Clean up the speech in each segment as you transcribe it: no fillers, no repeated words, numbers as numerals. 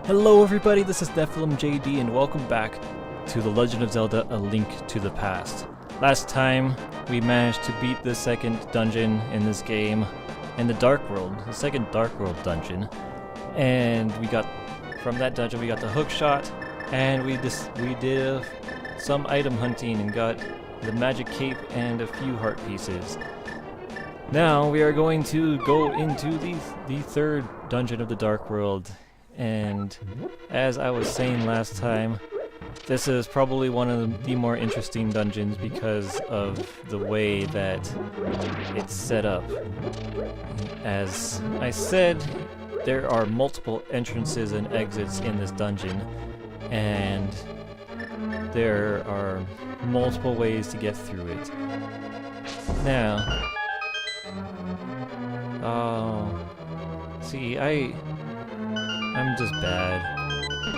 Hello everybody, this is NephilimJD and welcome back to The Legend of Zelda: A Link to the Past. Last time we managed to beat the second dungeon in this game in the Dark World, the second Dark World dungeon. And from that dungeon we got the hook shot, and we did some item hunting and got the magic cape and a few heart pieces. Now we are going to go into the third dungeon of the Dark World. And as I was saying last time, this is probably one of the more interesting dungeons because of the way that it's set up. As I said, there are multiple entrances and exits in this dungeon, and there are multiple ways to get through it. Now, see, I'm just bad.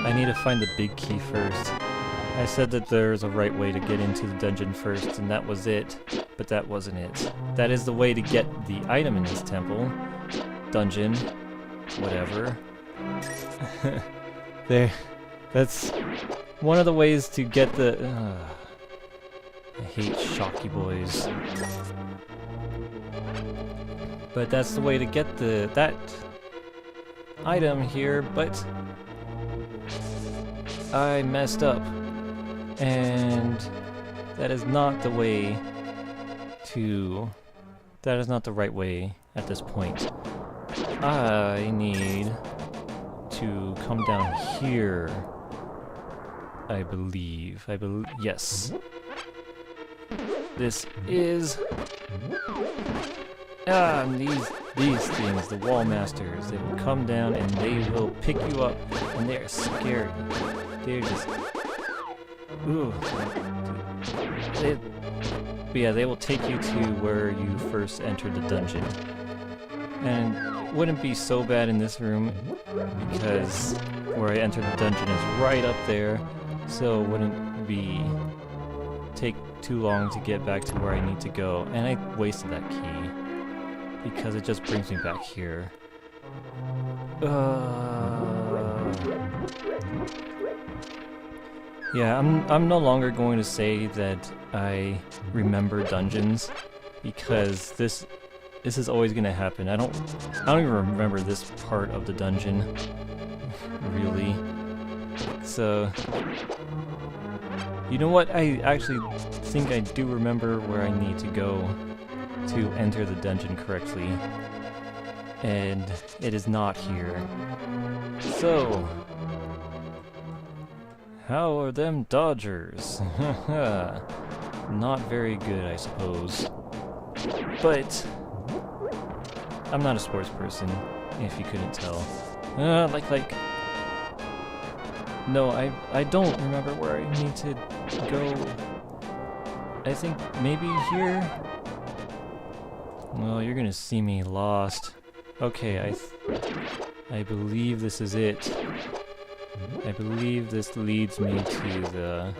I need to find the big key first. I said that there's a right way to get into the dungeon first, and that was it. But that wasn't it. That is the way to get the item in this temple. Dungeon. Whatever. There. That's one of the ways to get the... I hate shocky boys. But that's the way to get that item here, but I messed up, and that is not the way to... that is not the right way at this point. I need to come down here, I believe. Yes. This is... and these things, the wall masters, they will come down and they will pick you up, and they're scary. They're just... ooh. They will take you to where you first entered the dungeon. And it wouldn't be so bad in this room, because where I entered the dungeon is right up there, so it wouldn't take too long to get back to where I need to go. And I wasted that key, because it just brings me back here. Yeah, I'm no longer going to say that I remember dungeons, because this is always going to happen. I don't even remember this part of the dungeon, really. So, you know what? I actually think I do remember where I need to go to enter the dungeon correctly, and it is not here. So, how are them Dodgers? Not very good, I suppose. But I'm not a sports person, if you couldn't tell. No, I don't remember where I need to go. I think maybe here? Well, you're gonna see me lost. Okay, I believe this is it. I believe this leads me to the...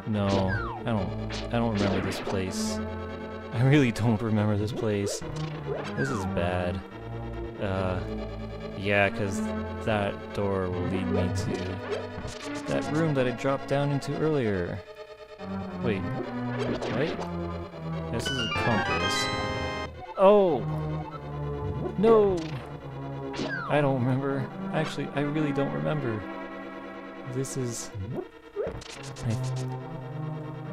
No, I don't remember this place. I really don't remember this place. This is bad. Yeah, because that door will lead me to that room that I dropped down into earlier. Wait, right? This is a compass. Oh! No! I don't remember. Actually, I really don't remember. This is...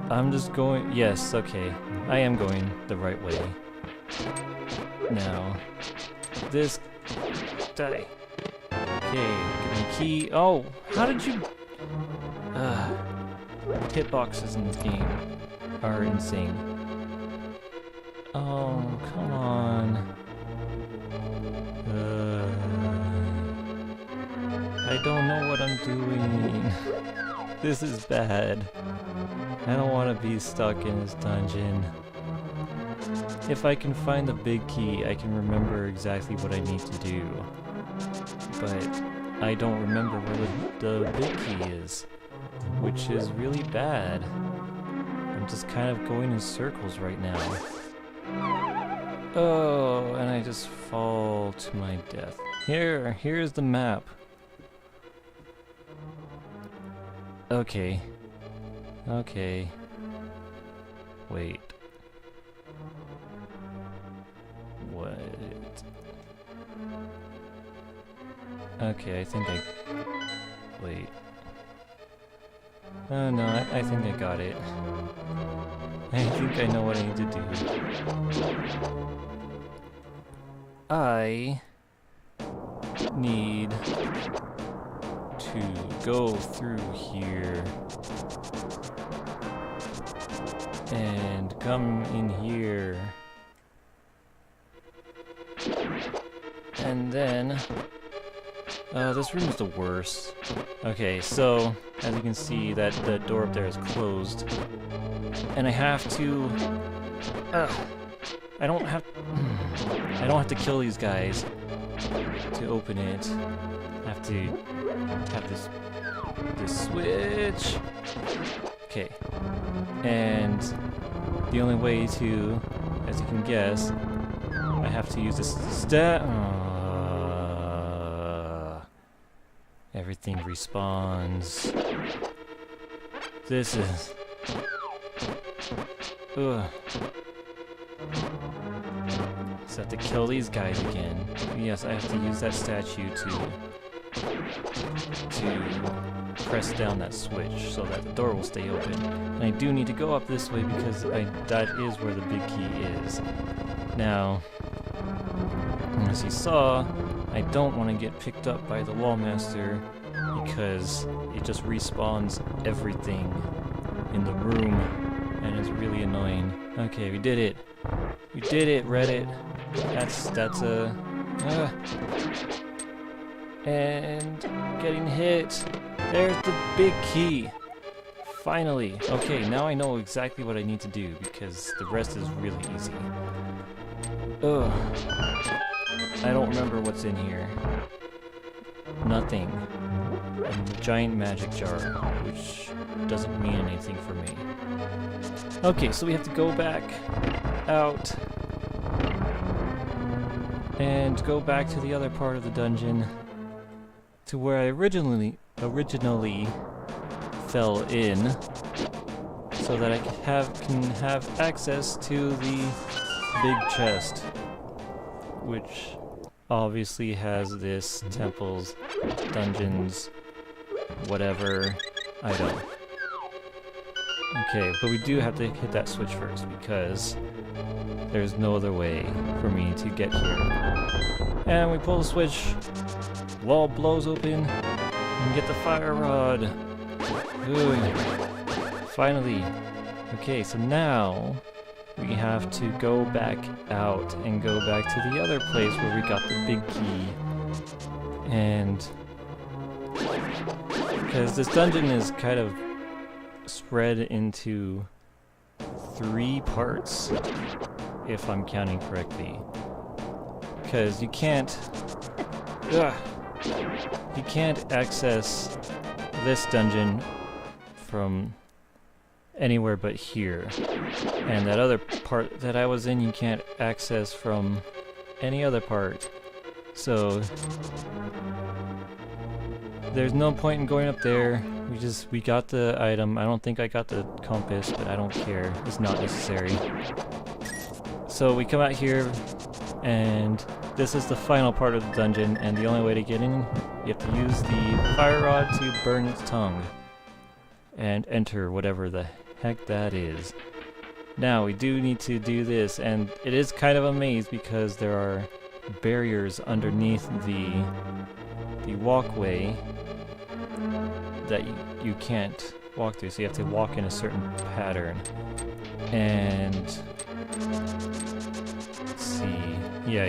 I'm just going... Yes, okay. I am going the right way. Now... This... Die. Okay, give me a key. Oh! How did you... hitboxes in this game are insane. Oh, come on. I don't know what I'm doing. This is bad. I don't want to be stuck in this dungeon. If I can find the big key, I can remember exactly what I need to do. But I don't remember where the big key is, which is really bad. I'm just kind of going in circles right now. Oh, and I just fall to my death. Here's the map. Okay. Okay. Wait. What? Okay, I think I... Wait. Oh no, I think I got it. I think I know what I need to do. I need to go through here and come in here. And then... this room is the worst. Okay, so as you can see, that the door up there is closed, and I have to. I don't have to kill these guys to open it. I have to have this switch. Okay, and the only way to, as you can guess, I have to use this stat. Everything respawns. This is... Ugh. So I have to kill these guys again. Yes, I have to use that statue to press down that switch so that the door will stay open. And I do need to go up this way because that is where the big key is. Now, as you saw, I don't want to get picked up by the Wallmaster because it just respawns everything in the room and it's really annoying. Okay, we did it. We did it, Reddit. That's a... and getting hit. There's the big key. Finally. Okay, now I know exactly what I need to do because the rest is really easy. Ugh. I don't remember what's in here. Nothing. A giant magic jar, which doesn't mean anything for me. Okay, so we have to go back out and go back to the other part of the dungeon to where I originally fell in, so that I can have access to the big chest, which obviously has this temples, dungeons, whatever item. Okay, but we do have to hit that switch first because there's no other way for me to get here. And we pull the switch, wall blows open, and get the fire rod. Good. Finally. Okay, so now we have to go back out and go back to the other place where we got the big key. And because this dungeon is kind of spread into 3 parts, if I'm counting correctly. Because you can't access this dungeon from anywhere but here. And that other part that I was in, you can't access from any other part. So there's no point in going up there. We got the item. I don't think I got the compass, but I don't care. It's not necessary. So we come out here, and this is the final part of the dungeon, and the only way to get in, you have to use the fire rod to burn its tongue and enter whatever the heck that is. Now we do need to do this, and it is kind of a maze because there are barriers underneath the walkway that you can't walk through, so you have to walk in a certain pattern. And let's see, yeah,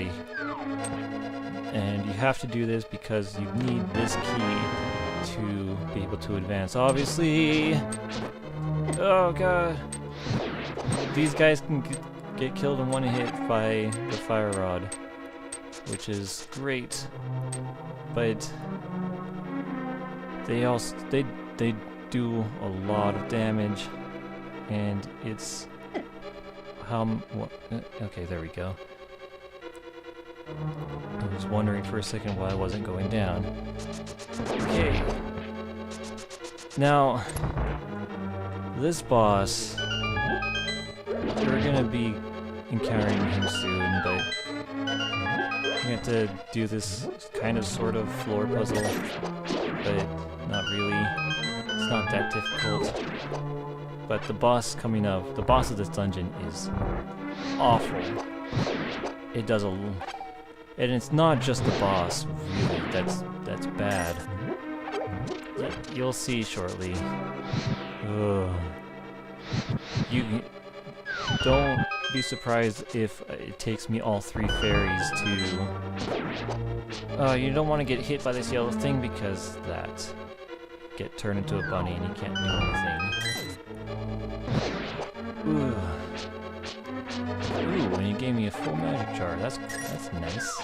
and you have to do this because you need this key to be able to advance. Obviously, oh god, these guys can get killed in one hit by the fire rod, which is great, but they do a lot of damage, and it's okay, there we go. I was wondering for a second why I wasn't going down. Okay. Now, this boss, we're gonna be encountering him soon, but we have to do this kind of sort of floor puzzle, but not really. It's not that difficult. But the boss coming up, the boss of this dungeon is awful. It does and it's not just the boss, really, that's bad. You'll see shortly. Ugh. You don't be surprised if it takes me all 3 fairies to... you don't want to get hit by this yellow thing because that get turned into a bunny and you can't do anything. Ooh. Ooh, and he gave me a full magic jar. That's nice.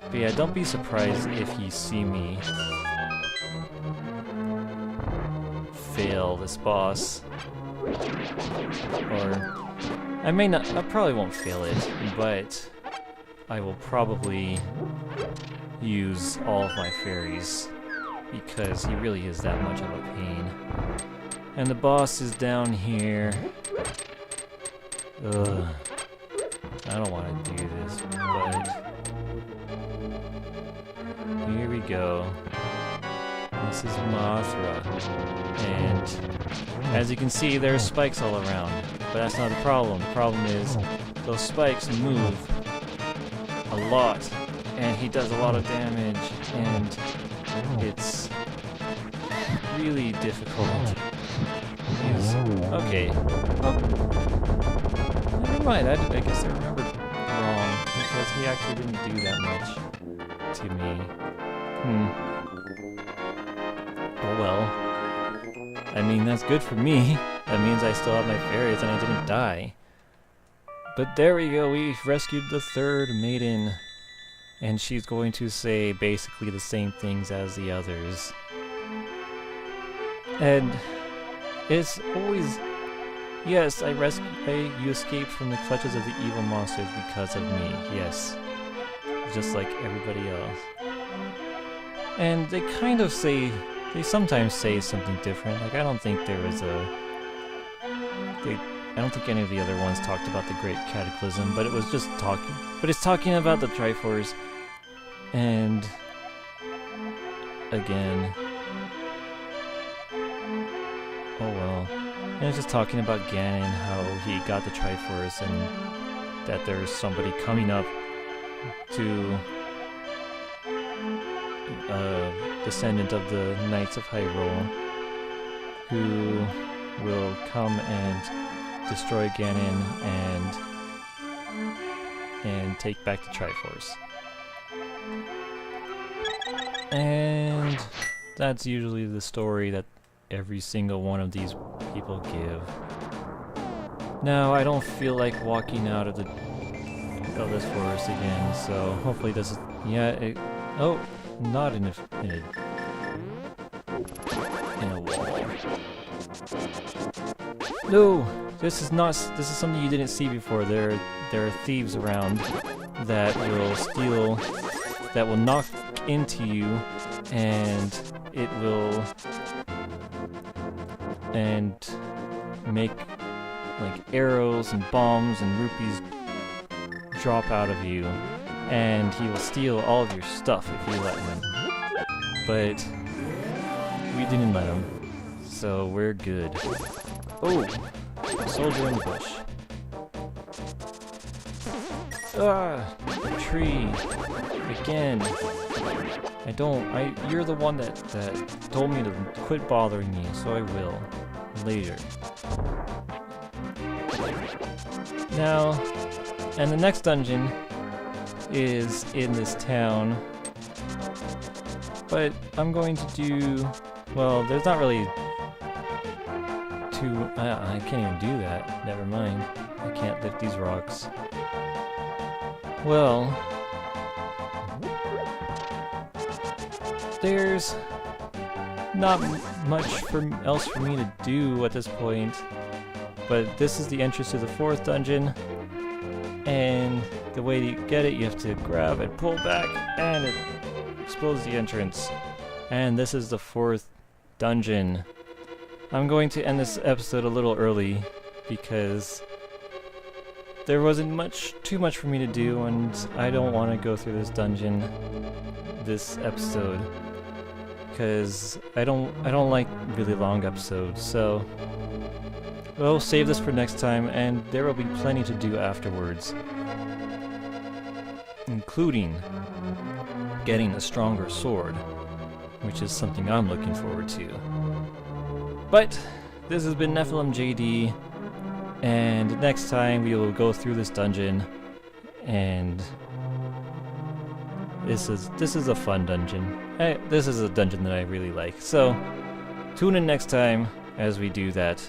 But yeah, don't be surprised if you see me fail this boss. Or I probably won't fail it, but I will probably use all of my fairies because he really is that much of a pain. And the boss is down here. Ugh. I don't want to do this, but here we go. This is Mothra. And as you can see, there's spikes all around. But that's not the problem. The problem is those spikes move a lot. And he does a lot of damage. And it's really difficult. Okay. Oh. Never mind. I guess I remembered wrong. Because he actually didn't do that much to me. Oh well. I mean, that's good for me. That means I still have my fairies and I didn't die. But there we go, we rescued the 3rd maiden. And she's going to say basically the same things as the others. And it's always... Yes, you escaped from the clutches of the evil monsters because of me, yes. Just like everybody else. And they kind of say... They sometimes say something different. Like, I don't think there was I don't think any of the other ones talked about the Great Cataclysm, but it was just talking. But it's talking about the Triforce. And... Again... Oh well. And it's just talking about Ganon, how he got the Triforce, and that there's somebody coming up to... descendant of the Knights of Hyrule, who will come and destroy Ganon and take back the Triforce. And that's usually the story that every single one of these people give. Now, I don't feel like walking out of this forest again, so hopefully this is... Yeah, oh! Not in a wall. No! This is something you didn't see before. There are thieves around that will steal, that will knock into you, and it will make like arrows and bombs and rupees drop out of you. And he will steal all of your stuff if you let him. But we didn't let him, so we're good. Oh, soldier in the bush. Ah, tree. Again. You're the one that told me to quit bothering me, so I will. Later. Now, and the next dungeon is in this town, but I'm going to do, well, there's not really I can't even do that, never mind, I can't lift these rocks. Well, there's not much else for me to do at this point, but this is the entrance to the 4th dungeon, and the way to get it, you have to grab and pull back, and it explodes the entrance. And this is the 4th dungeon. I'm going to end this episode a little early because there wasn't too much for me to do, and I don't want to go through this dungeon this episode because I don't like really long episodes. So we'll save this for next time, and there will be plenty to do afterwards, including getting a stronger sword, which is something I'm looking forward to. But this has been NephilimJD, and next time we will go through this dungeon, and this is a fun dungeon. This is a dungeon that I really like. So tune in next time as we do that.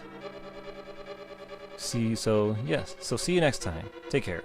See you next time. Take care.